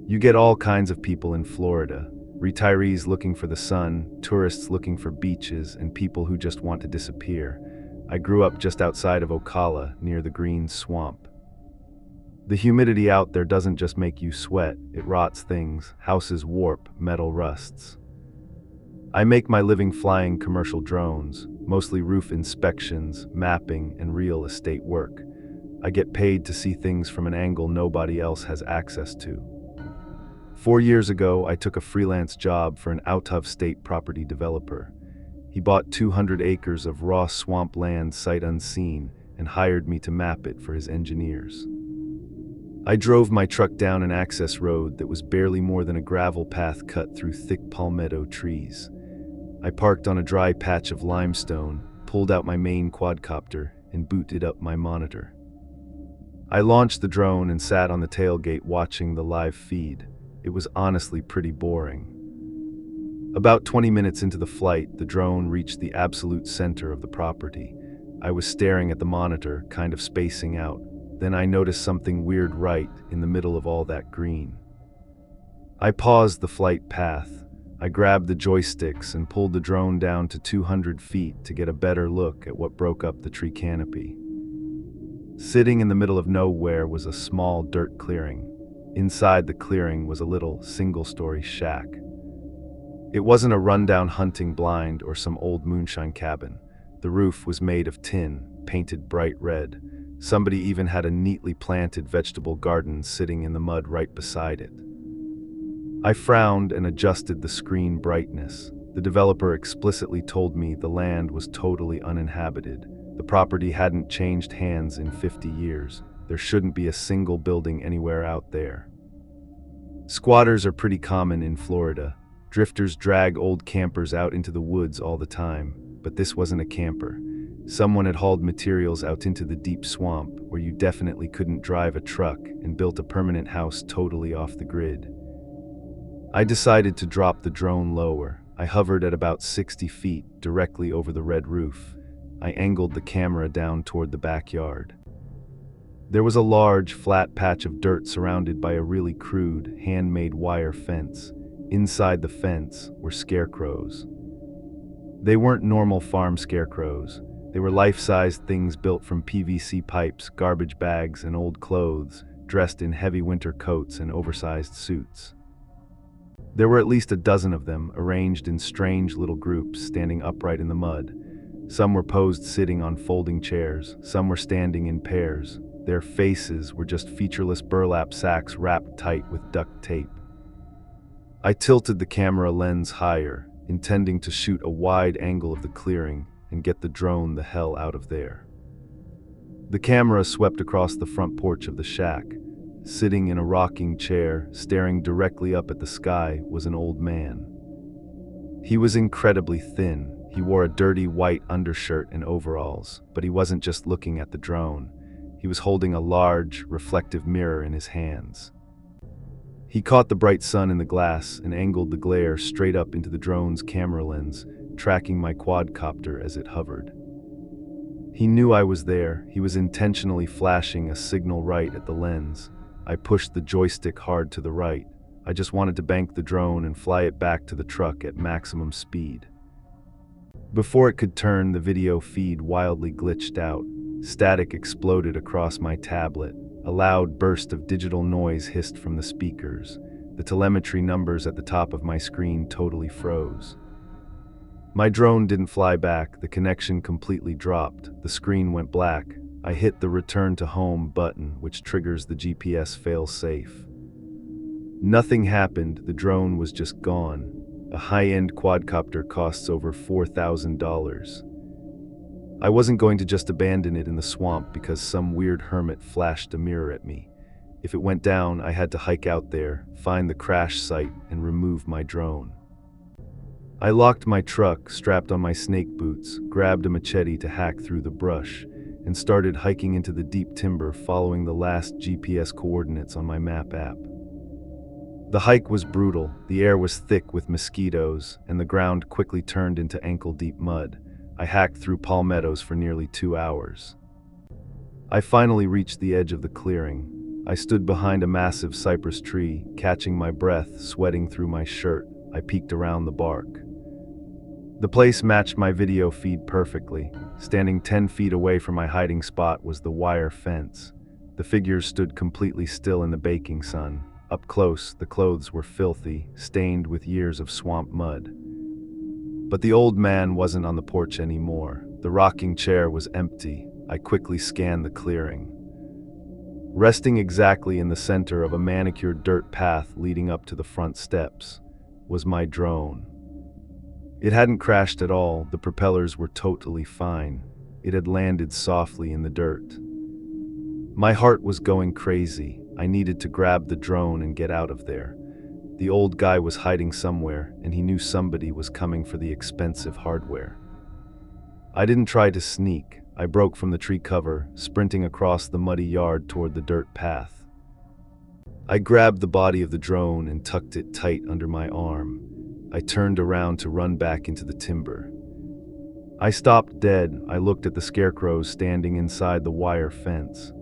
You get all kinds of people in Florida. Retirees looking for the sun, tourists looking for beaches, and people who just want to disappear. I grew up just outside of Ocala, near the green swamp. The humidity out there doesn't just make you sweat, it rots things, houses warp, metal rusts. I make my living flying commercial drones, mostly roof inspections, mapping, and real estate work. I get paid to see things from an angle nobody else has access to. 4 years ago, I took a freelance job for an out-of-state property developer. He bought 200 acres of raw swamp land sight unseen and hired me to map it for his engineers. I drove my truck down an access road that was barely more than a gravel path cut through thick palmetto trees. I parked on a dry patch of limestone, pulled out my main quadcopter, and booted up my monitor. I launched the drone and sat on the tailgate watching the live feed. It was honestly pretty boring. About 20 minutes into the flight, the drone reached the absolute center of the property. I was staring at the monitor, kind of spacing out. Then I noticed something weird right in the middle of all that green. I paused the flight path. I grabbed the joysticks and pulled the drone down to 200 feet to get a better look at what broke up the tree canopy. Sitting in the middle of nowhere was a small dirt clearing. Inside the clearing was a little single-story shack. It wasn't a rundown hunting blind or some old moonshine cabin. The roof was made of tin, painted bright red. Somebody even had a neatly planted vegetable garden sitting in the mud right beside it. I frowned and adjusted the screen brightness. The developer explicitly told me the land was totally uninhabited. The property hadn't changed hands in 50 years. There shouldn't be a single building anywhere out there. Squatters are pretty common in Florida. Drifters drag old campers out into the woods all the time, but this wasn't a camper. Someone had hauled materials out into the deep swamp where you definitely couldn't drive a truck and built a permanent house totally off the grid. I decided to drop the drone lower. I hovered at about 60 feet directly over the red roof. I angled the camera down toward the backyard. There was a large, flat patch of dirt surrounded by a really crude, handmade wire fence. Inside the fence were scarecrows. They weren't normal farm scarecrows. They were life-sized things built from PVC pipes, garbage bags, and old clothes, dressed in heavy winter coats and oversized suits. There were at least a dozen of them, arranged in strange little groups, standing upright in the mud. Some were posed sitting on folding chairs, some were standing in pairs. Their faces were just featureless burlap sacks wrapped tight with duct tape. I tilted the camera lens higher, intending to shoot a wide angle of the clearing and get the drone the hell out of there. The camera swept across the front porch of the shack. Sitting in a rocking chair, staring directly up at the sky, was an old man. He was incredibly thin. He wore a dirty white undershirt and overalls, but he wasn't just looking at the drone. He was holding a large, reflective mirror in his hands. He caught the bright sun in the glass and angled the glare straight up into the drone's camera lens, tracking my quadcopter as it hovered. He knew I was there. He was intentionally flashing a signal right at the lens. I pushed the joystick hard to the right. I just wanted to bank the drone and fly it back to the truck at maximum speed. Before it could turn, the video feed wildly glitched out. Static exploded across my tablet. A loud burst of digital noise hissed from the speakers. The telemetry numbers at the top of my screen totally froze. My drone didn't fly back. The connection completely dropped. The screen went black. I hit the return to home button, which triggers the GPS fail-safe. Nothing happened. The drone was just gone. A high-end quadcopter costs over $4,000. I wasn't going to just abandon it in the swamp because some weird hermit flashed a mirror at me. If it went down, I had to hike out there, find the crash site, and remove my drone. I locked my truck, strapped on my snake boots, grabbed a machete to hack through the brush, and started hiking into the deep timber following the last GPS coordinates on my map app. The hike was brutal. The air was thick with mosquitoes, and the ground quickly turned into ankle-deep mud. I hacked through palmettos for nearly 2 hours. I finally reached the edge of the clearing. I stood behind a massive cypress tree, catching my breath, sweating through my shirt. I peeked around the bark. The place matched my video feed perfectly. Standing 10 feet away from my hiding spot was the wire fence. The figures stood completely still in the baking sun. Up close, the clothes were filthy, stained with years of swamp mud. But the old man wasn't on the porch anymore. The rocking chair was empty. I quickly scanned the clearing. Resting exactly in the center of a manicured dirt path leading up to the front steps was my drone. It hadn't crashed at all. The propellers were totally fine. It had landed softly in the dirt. My heart was going crazy. I needed to grab the drone and get out of there. The old guy was hiding somewhere, and he knew somebody was coming for the expensive hardware. I didn't try to sneak. I broke from the tree cover, sprinting across the muddy yard toward the dirt path. I grabbed the body of the drone and tucked it tight under my arm. I turned around to run back into the timber. I stopped dead. I looked at the scarecrows standing inside the wire fence.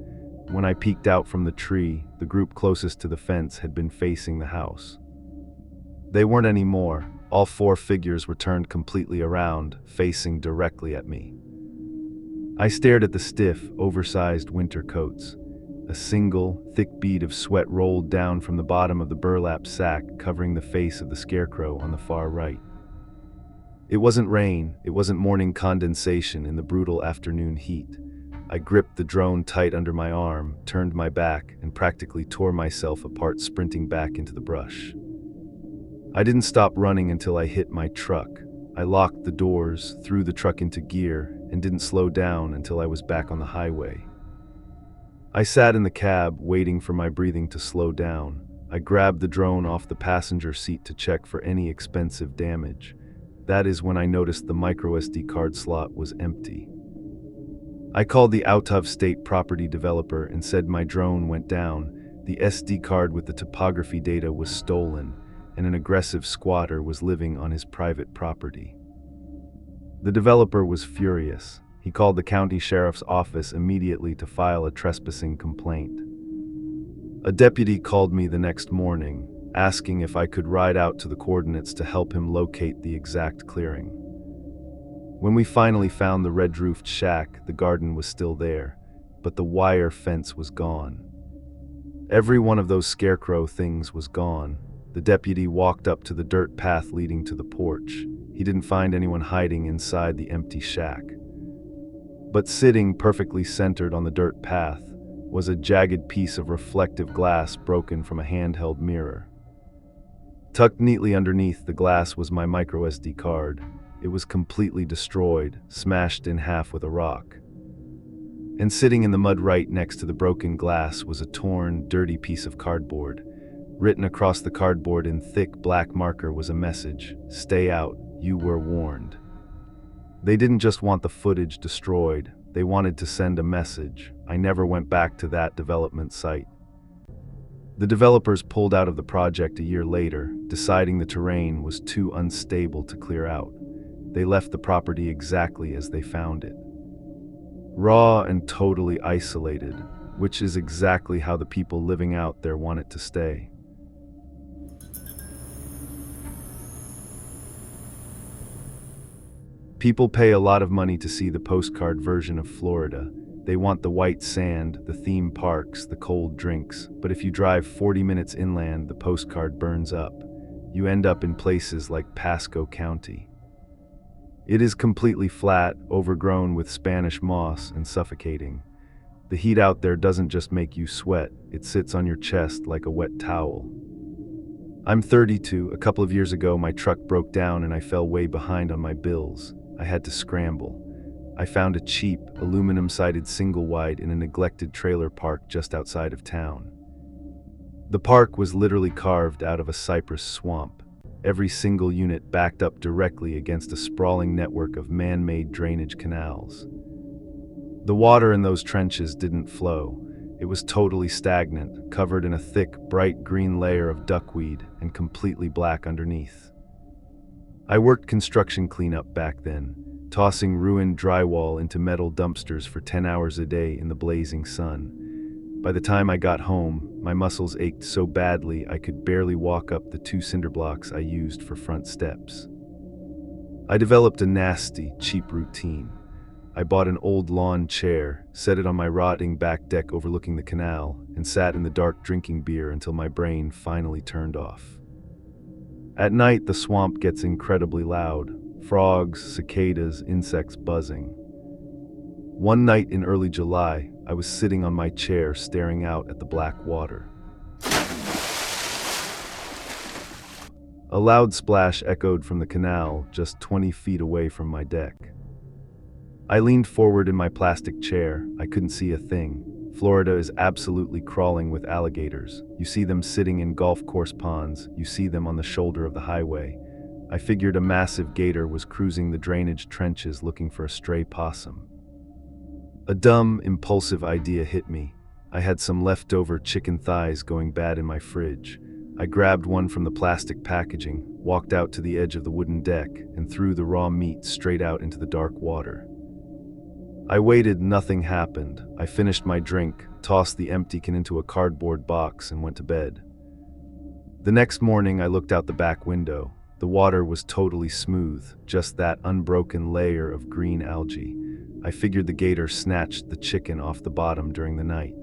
When I peeked out from the tree, the group closest to the fence had been facing the house. They weren't anymore. All 4 figures were turned completely around, facing directly at me. I stared at the stiff, oversized winter coats. A single, thick bead of sweat rolled down from the bottom of the burlap sack covering the face of the scarecrow on the far right. It wasn't rain, it wasn't morning condensation in the brutal afternoon heat. I gripped the drone tight under my arm, turned my back, and practically tore myself apart sprinting back into the brush. I didn't stop running until I hit my truck. I locked the doors, threw the truck into gear, and didn't slow down until I was back on the highway. I sat in the cab, waiting for my breathing to slow down. I grabbed the drone off the passenger seat to check for any expensive damage. That is when I noticed the microSD card slot was empty. I called the out-of-state property developer and said my drone went down. The SD card with the topography data was stolen, and an aggressive squatter was living on his private property. The developer was furious. He called the county sheriff's office immediately to file a trespassing complaint. A deputy called me the next morning, asking if I could ride out to the coordinates to help him locate the exact clearing. When we finally found the red-roofed shack, the garden was still there, but the wire fence was gone. Every one of those scarecrow things was gone. The deputy walked up to the dirt path leading to the porch. He didn't find anyone hiding inside the empty shack. But sitting perfectly centered on the dirt path was a jagged piece of reflective glass broken from a handheld mirror. Tucked neatly underneath the glass was my microSD card. It was completely destroyed, smashed in half with a rock. And sitting in the mud right next to the broken glass was a torn, dirty piece of cardboard. Written across the cardboard in thick black marker was a message: "Stay out, you were warned." They didn't just want the footage destroyed, they wanted to send a message. I never went back to that development site. The developers pulled out of the project a year later, deciding the terrain was too unstable to clear out. They left the property exactly as they found it. Raw and totally isolated, which is exactly how the people living out there want it to stay. People pay a lot of money to see the postcard version of Florida. They want the white sand, the theme parks, the cold drinks. But if you drive 40 minutes inland, the postcard burns up. You end up in places like Pasco County. It is completely flat, overgrown with Spanish moss, and suffocating. The heat out there doesn't just make you sweat, it sits on your chest like a wet towel. I'm 32. A couple of years ago, my truck broke down and I fell way behind on my bills. I had to scramble. I found a cheap, aluminum-sided single-wide in a neglected trailer park just outside of town. The park was literally carved out of a cypress swamp. Every single unit backed up directly against a sprawling network of man-made drainage canals. The water in those trenches didn't flow. It was totally stagnant, covered in a thick, bright green layer of duckweed and completely black underneath. I worked construction cleanup back then, tossing ruined drywall into metal dumpsters for 10 hours a day in the blazing sun. By the time I got home, my muscles ached so badly I could barely walk up the 2 cinder blocks I used for front steps. I developed a nasty, cheap routine. I bought an old lawn chair, set it on my rotting back deck overlooking the canal, and sat in the dark drinking beer until my brain finally turned off. At night, the swamp gets incredibly loud. Frogs, cicadas, insects buzzing. One night in early July, I was sitting on my chair staring out at the black water. A loud splash echoed from the canal just 20 feet away from my deck. I leaned forward in my plastic chair. I couldn't see a thing. Florida is absolutely crawling with alligators. You see them sitting in golf course ponds. You see them on the shoulder of the highway. I figured a massive gator was cruising the drainage trenches looking for a stray possum. A dumb, impulsive idea hit me. I had some leftover chicken thighs going bad in my fridge. I grabbed one from the plastic packaging, walked out to the edge of the wooden deck, and threw the raw meat straight out into the dark water. I waited, nothing happened. I finished my drink, tossed the empty can into a cardboard box, and went to bed. The next morning, I looked out the back window. The water was totally smooth, just that unbroken layer of green algae. I figured the gator snatched the chicken off the bottom during the night.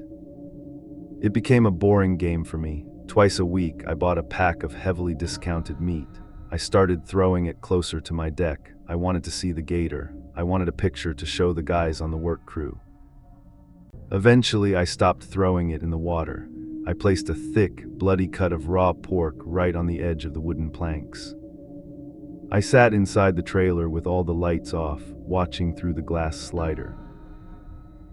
It became a boring game for me. Twice a week, I bought a pack of heavily discounted meat. I started throwing it closer to my deck. I wanted to see the gator. I wanted a picture to show the guys on the work crew. Eventually, I stopped throwing it in the water. I placed a thick, bloody cut of raw pork right on the edge of the wooden planks. I sat inside the trailer with all the lights off, watching through the glass slider.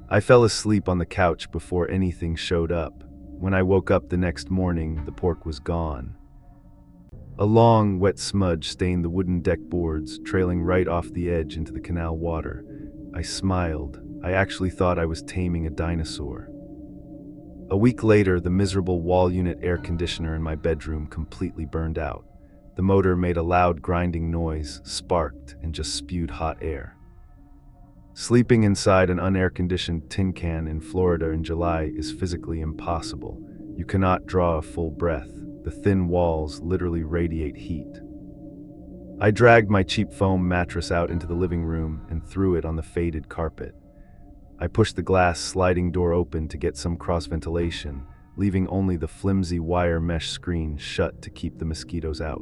I fell asleep on the couch before anything showed up. When I woke up the next morning, the pork was gone. A long, wet smudge stained the wooden deck boards, trailing right off the edge into the canal water. I smiled. I actually thought I was taming a dinosaur. A week later, the miserable wall unit air conditioner in my bedroom completely burned out. The motor made a loud grinding noise, sparked, and just spewed hot air. Sleeping inside an unair-conditioned tin can in Florida in July is physically impossible. You cannot draw a full breath. The thin walls literally radiate heat. I dragged my cheap foam mattress out into the living room and threw it on the faded carpet. I pushed the glass sliding door open to get some cross-ventilation, leaving only the flimsy wire mesh screen shut to keep the mosquitoes out.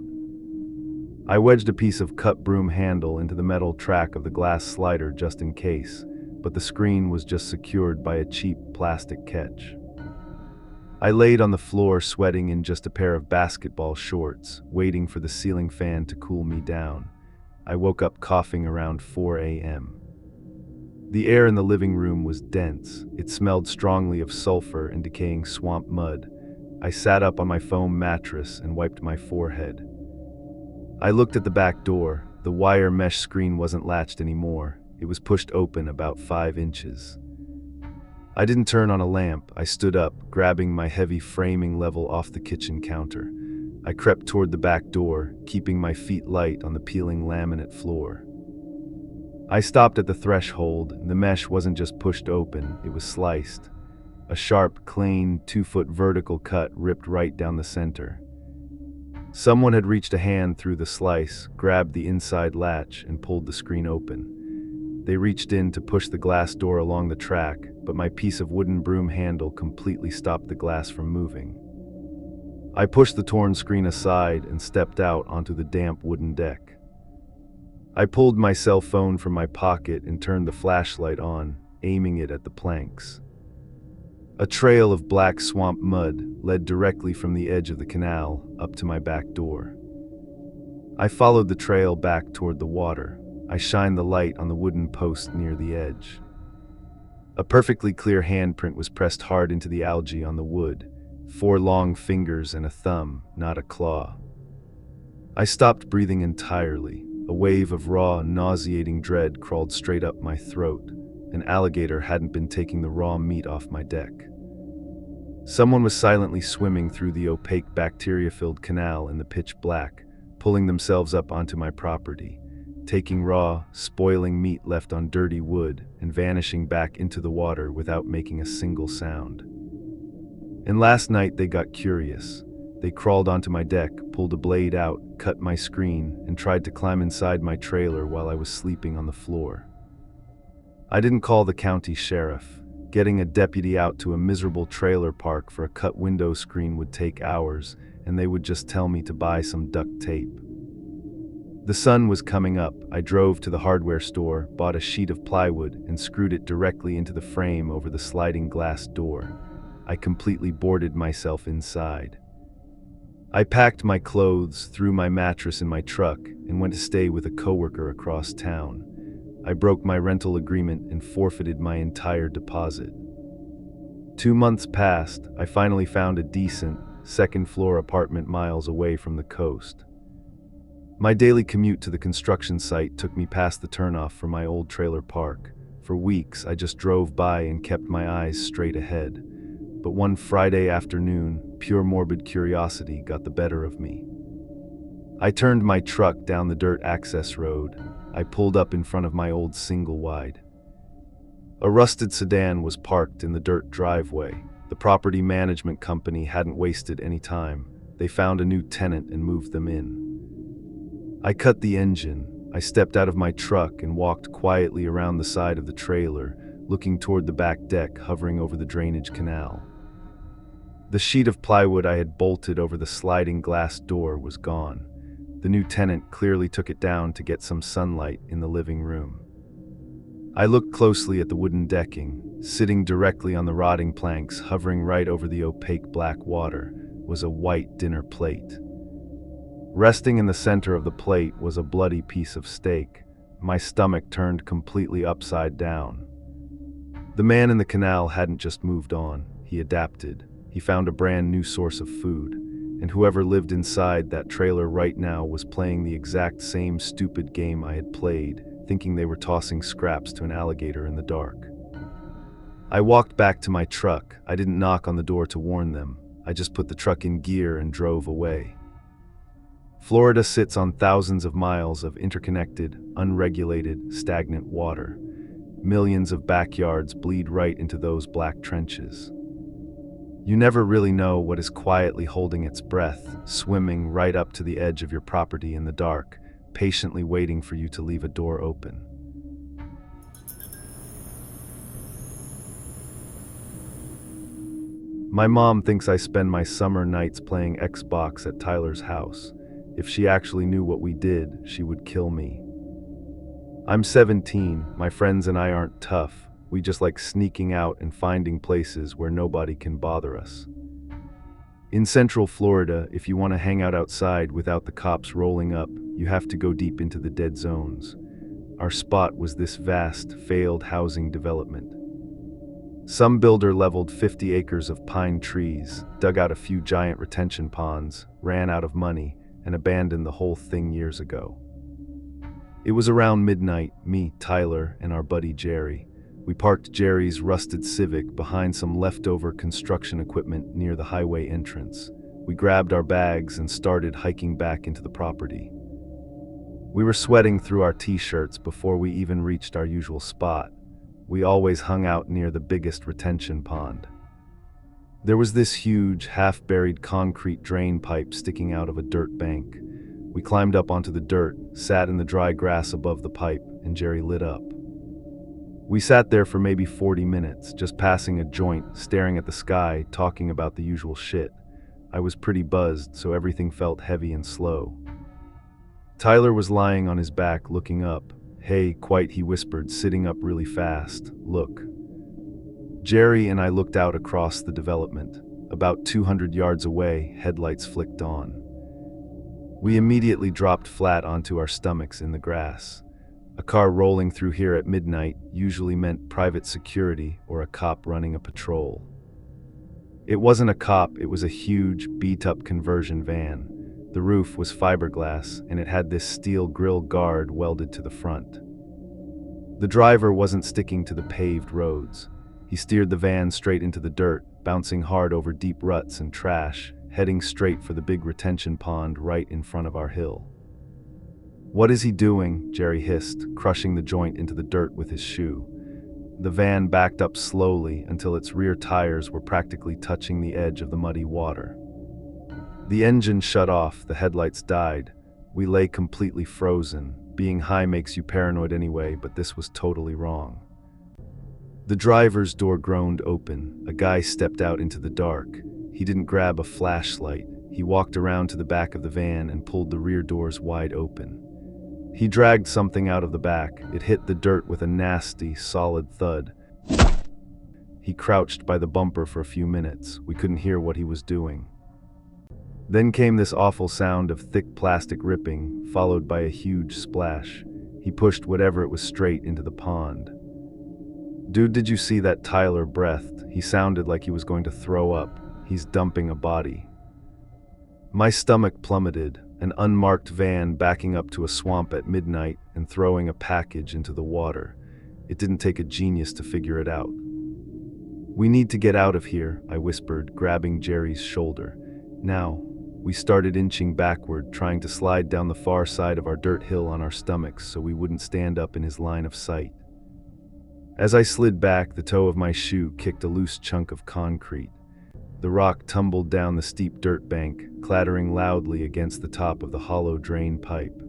I wedged a piece of cut broom handle into the metal track of the glass slider just in case, but the screen was just secured by a cheap plastic catch. I laid on the floor sweating in just a pair of basketball shorts, waiting for the ceiling fan to cool me down. I woke up coughing around 4 a.m. The air in the living room was dense. It smelled strongly of sulfur and decaying swamp mud. I sat up on my foam mattress and wiped my forehead. I looked at the back door. The wire mesh screen wasn't latched anymore. It was pushed open about 5 inches. I didn't turn on a lamp. I stood up, grabbing my heavy framing level off the kitchen counter. I crept toward the back door, keeping my feet light on the peeling laminate floor. I stopped at the threshold. The mesh wasn't just pushed open, it was sliced. A sharp, clean, 2-foot vertical cut ripped right down the center. Someone had reached a hand through the slice, grabbed the inside latch, and pulled the screen open. They reached in to push the glass door along the track, but my piece of wooden broom handle completely stopped the glass from moving. I pushed the torn screen aside and stepped out onto the damp wooden deck. I pulled my cell phone from my pocket and turned the flashlight on, aiming it at the planks. A trail of black swamp mud led directly from the edge of the canal up to my back door. I followed the trail back toward the water. I shined the light on the wooden post near the edge. A perfectly clear handprint was pressed hard into the algae on the wood, 4 long fingers and a thumb, not a claw. I stopped breathing entirely. A wave of raw, nauseating dread crawled straight up my throat. An alligator hadn't been taking the raw meat off my deck. Someone was silently swimming through the opaque, bacteria-filled canal in the pitch black, pulling themselves up onto my property, taking raw, spoiling meat left on dirty wood and vanishing back into the water without making a single sound. And last night they got curious. They crawled onto my deck, pulled a blade out, cut my screen, and tried to climb inside my trailer while I was sleeping on the floor. I didn't call the county sheriff. Getting a deputy out to a miserable trailer park for a cut window screen would take hours, and they would just tell me to buy some duct tape. The sun was coming up. I drove to the hardware store, bought a sheet of plywood, and screwed it directly into the frame over the sliding glass door. I completely boarded myself inside. I packed my clothes, threw my mattress in my truck, and went to stay with a coworker across town. I broke my rental agreement and forfeited my entire deposit. 2 months passed. I finally found a decent, second-floor apartment miles away from the coast. My daily commute to the construction site took me past the turnoff for my old trailer park. For weeks, I just drove by and kept my eyes straight ahead. But one Friday afternoon, pure morbid curiosity got the better of me. I turned my truck down the dirt access road. I pulled up in front of my old single-wide. A rusted sedan was parked in the dirt driveway. The property management company hadn't wasted any time. They found a new tenant and moved them in. I cut the engine. I stepped out of my truck and walked quietly around the side of the trailer, looking toward the back deck hovering over the drainage canal. The sheet of plywood I had bolted over the sliding glass door was gone. The new tenant clearly took it down to get some sunlight in the living room. I looked closely at the wooden decking. Sitting directly on the rotting planks, hovering right over the opaque black water, was a white dinner plate. Resting in the center of the plate was a bloody piece of steak. My stomach turned completely upside down. The man in the canal hadn't just moved on, he adapted. He found a brand new source of food, and whoever lived inside that trailer right now was playing the exact same stupid game I had played, thinking they were tossing scraps to an alligator in the dark. I walked back to my truck. I didn't knock on the door to warn them. I just put the truck in gear and drove away. Florida sits on thousands of miles of interconnected, unregulated, stagnant water. Millions of backyards bleed right into those black trenches. You never really know what is quietly holding its breath, swimming right up to the edge of your property in the dark, patiently waiting for you to leave a door open. My mom thinks I spend my summer nights playing Xbox at Tyler's house. If she actually knew what we did, she would kill me. I'm 17, my friends and I aren't tough. We just like sneaking out and finding places where nobody can bother us. In Central Florida, if you want to hang out outside without the cops rolling up, you have to go deep into the dead zones. Our spot was this vast, failed housing development. Some builder leveled 50 acres of pine trees, dug out a few giant retention ponds, ran out of money, and abandoned the whole thing years ago. It was around midnight. Me, Tyler, and our buddy Jerry. We parked Jerry's rusted Civic behind some leftover construction equipment near the highway entrance. We grabbed our bags and started hiking back into the property. We were sweating through our t-shirts before we even reached our usual spot. We always hung out near the biggest retention pond. There was this huge, half-buried concrete drain pipe sticking out of a dirt bank. We climbed up onto the dirt, sat in the dry grass above the pipe, and Jerry lit up. We sat there for maybe 40 minutes, just passing a joint, staring at the sky, talking about the usual shit. I was pretty buzzed, so everything felt heavy and slow. Tyler was lying on his back, looking up. "Hey, quite," he whispered, sitting up really fast. "Look." Jerry and I looked out across the development. About 200 yards away, headlights flicked on. We immediately dropped flat onto our stomachs in the grass. A car rolling through here at midnight usually meant private security or a cop running a patrol. It wasn't a cop, it was a huge, beat-up conversion van. The roof was fiberglass, and it had this steel grille guard welded to the front. The driver wasn't sticking to the paved roads. He steered the van straight into the dirt, bouncing hard over deep ruts and trash, heading straight for the big retention pond right in front of our hill. "What is he doing?" Jerry hissed, crushing the joint into the dirt with his shoe. The van backed up slowly until its rear tires were practically touching the edge of the muddy water. The engine shut off, the headlights died. We lay completely frozen. Being high makes you paranoid anyway, but this was totally wrong. The driver's door groaned open. A guy stepped out into the dark. He didn't grab a flashlight. He walked around to the back of the van and pulled the rear doors wide open. He dragged something out of the back. It hit the dirt with a nasty, solid thud. He crouched by the bumper for a few minutes. We couldn't hear what he was doing. Then came this awful sound of thick plastic ripping, followed by a huge splash. He pushed whatever it was straight into the pond. "Dude, did you see that?" Tyler breathed. He sounded like he was going to throw up. "He's dumping a body." My stomach plummeted. An unmarked van backing up to a swamp at midnight and throwing a package into the water. It didn't take a genius to figure it out. "We need to get out of here," I whispered, grabbing Jerry's shoulder. Now, we started inching backward, trying to slide down the far side of our dirt hill on our stomachs so we wouldn't stand up in his line of sight. As I slid back, the toe of my shoe kicked a loose chunk of concrete. The rock tumbled down the steep dirt bank, clattering loudly against the top of the hollow drain pipe.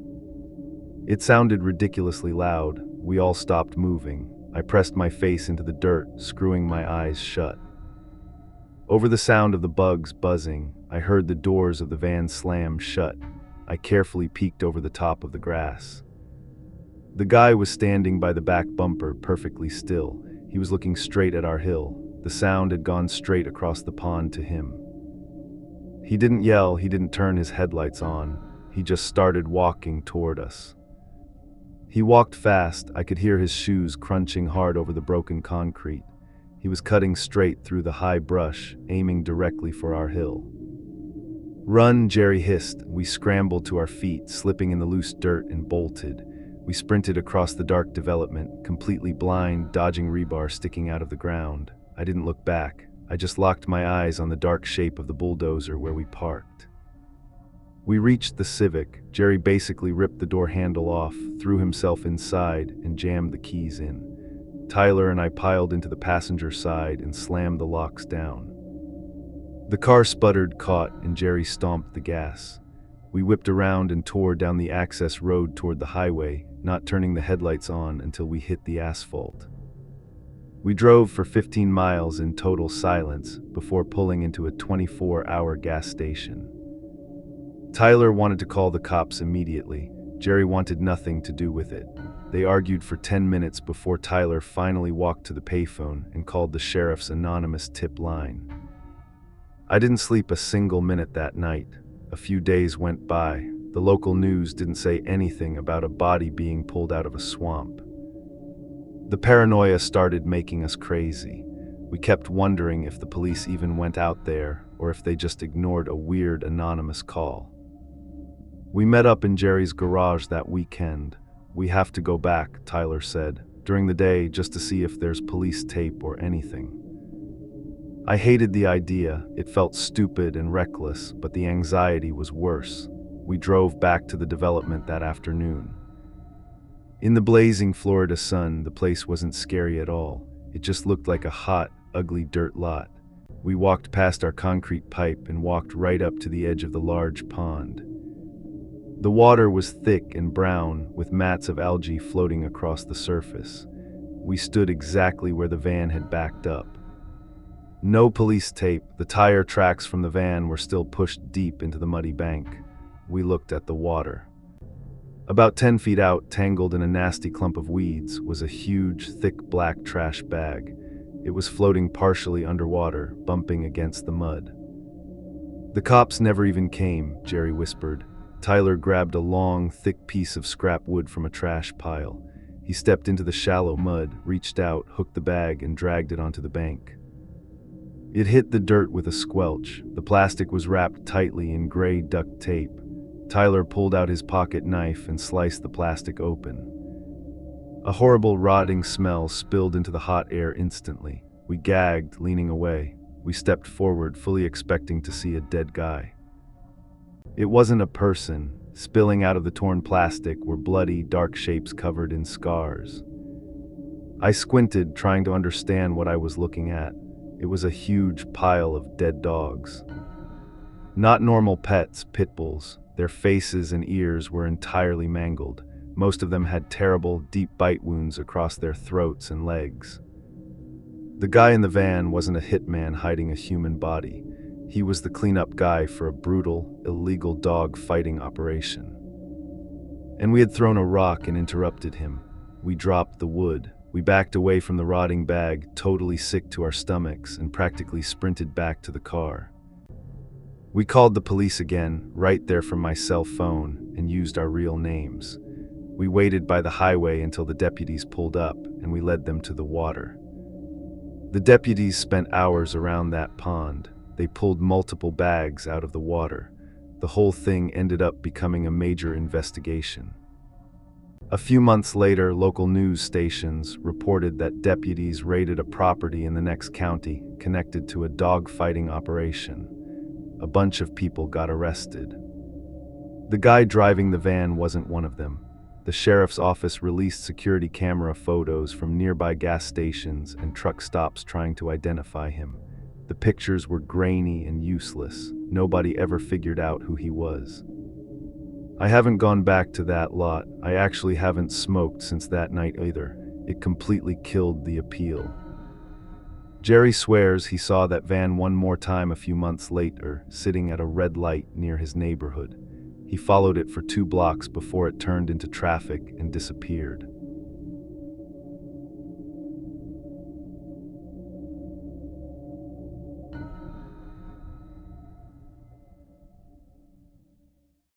It sounded ridiculously loud. We all stopped moving. I pressed my face into the dirt, screwing my eyes shut. Over the sound of the bugs buzzing, I heard the doors of the van slam shut. I carefully peeked over the top of the grass. The guy was standing by the back bumper, perfectly still. He was looking straight at our hill. The sound had gone straight across the pond to him. He didn't yell, he didn't turn his headlights on. He just started walking toward us. He walked fast. I could hear his shoes crunching hard over the broken concrete. He was cutting straight through the high brush, aiming directly for our hill. "Run," Jerry hissed. We scrambled to our feet, slipping in the loose dirt, and bolted. We sprinted across the dark development, completely blind, dodging rebar sticking out of the ground. I didn't look back. I just locked my eyes on the dark shape of the bulldozer where we parked. We reached the Civic. Jerry basically ripped the door handle off, threw himself inside, and jammed the keys in. Tyler and I piled into the passenger side and slammed the locks down. The car sputtered, caught, and Jerry stomped the gas. We whipped around and tore down the access road toward the highway, not turning the headlights on until we hit the asphalt. We drove for 15 miles in total silence before pulling into a 24-hour gas station. Tyler wanted to call the cops immediately. Jerry wanted nothing to do with it. They argued for 10 minutes before Tyler finally walked to the payphone and called the sheriff's anonymous tip line. I didn't sleep a single minute that night. A few days went by. The local news didn't say anything about a body being pulled out of a swamp. The paranoia started making us crazy. We kept wondering if the police even went out there or if they just ignored a weird anonymous call. We met up in Jerry's garage that weekend. "We have to go back," Tyler said, "during the day just to see if there's police tape or anything." I hated the idea. It felt stupid and reckless, but the anxiety was worse. We drove back to the development that afternoon. In the blazing Florida sun, the place wasn't scary at all. It just looked like a hot, ugly dirt lot. We walked past our concrete pipe and walked right up to the edge of the large pond. The water was thick and brown, with mats of algae floating across the surface. We stood exactly where the van had backed up. No police tape. The tire tracks from the van were still pushed deep into the muddy bank. We looked at the water. About 10 feet out, tangled in a nasty clump of weeds, was a huge, thick black trash bag. It was floating partially underwater, bumping against the mud. "The cops never even came," Jerry whispered. Tyler grabbed a long, thick piece of scrap wood from a trash pile. He stepped into the shallow mud, reached out, hooked the bag, and dragged it onto the bank. It hit the dirt with a squelch. The plastic was wrapped tightly in gray duct tape. Tyler pulled out his pocket knife and sliced the plastic open. A horrible rotting smell spilled into the hot air instantly. We gagged, leaning away. We stepped forward, fully expecting to see a dead guy. It wasn't a person. Spilling out of the torn plastic were bloody, dark shapes covered in scars. I squinted, trying to understand what I was looking at. It was a huge pile of dead dogs. Not normal pets, pit bulls. Their faces and ears were entirely mangled. Most of them had terrible, deep bite wounds across their throats and legs. The guy in the van wasn't a hitman hiding a human body. He was the cleanup guy for a brutal, illegal dog fighting operation. And we had thrown a rock and interrupted him. We dropped the wood. We backed away from the rotting bag, totally sick to our stomachs, and practically sprinted back to the car. We called the police again, right there from my cell phone, and used our real names. We waited by the highway until the deputies pulled up, and we led them to the water. The deputies spent hours around that pond. They pulled multiple bags out of the water. The whole thing ended up becoming a major investigation. A few months later, local news stations reported that deputies raided a property in the next county connected to a dog fighting operation. A bunch of people got arrested. The guy driving the van wasn't one of them. The sheriff's office released security camera photos from nearby gas stations and truck stops trying to identify him. The pictures were grainy and useless. Nobody ever figured out who he was. I haven't gone back to that lot. I actually haven't smoked since that night either. It completely killed the appeal. Jerry swears he saw that van one more time a few months later, sitting at a red light near his neighborhood. He followed it for 2 blocks before it turned into traffic and disappeared.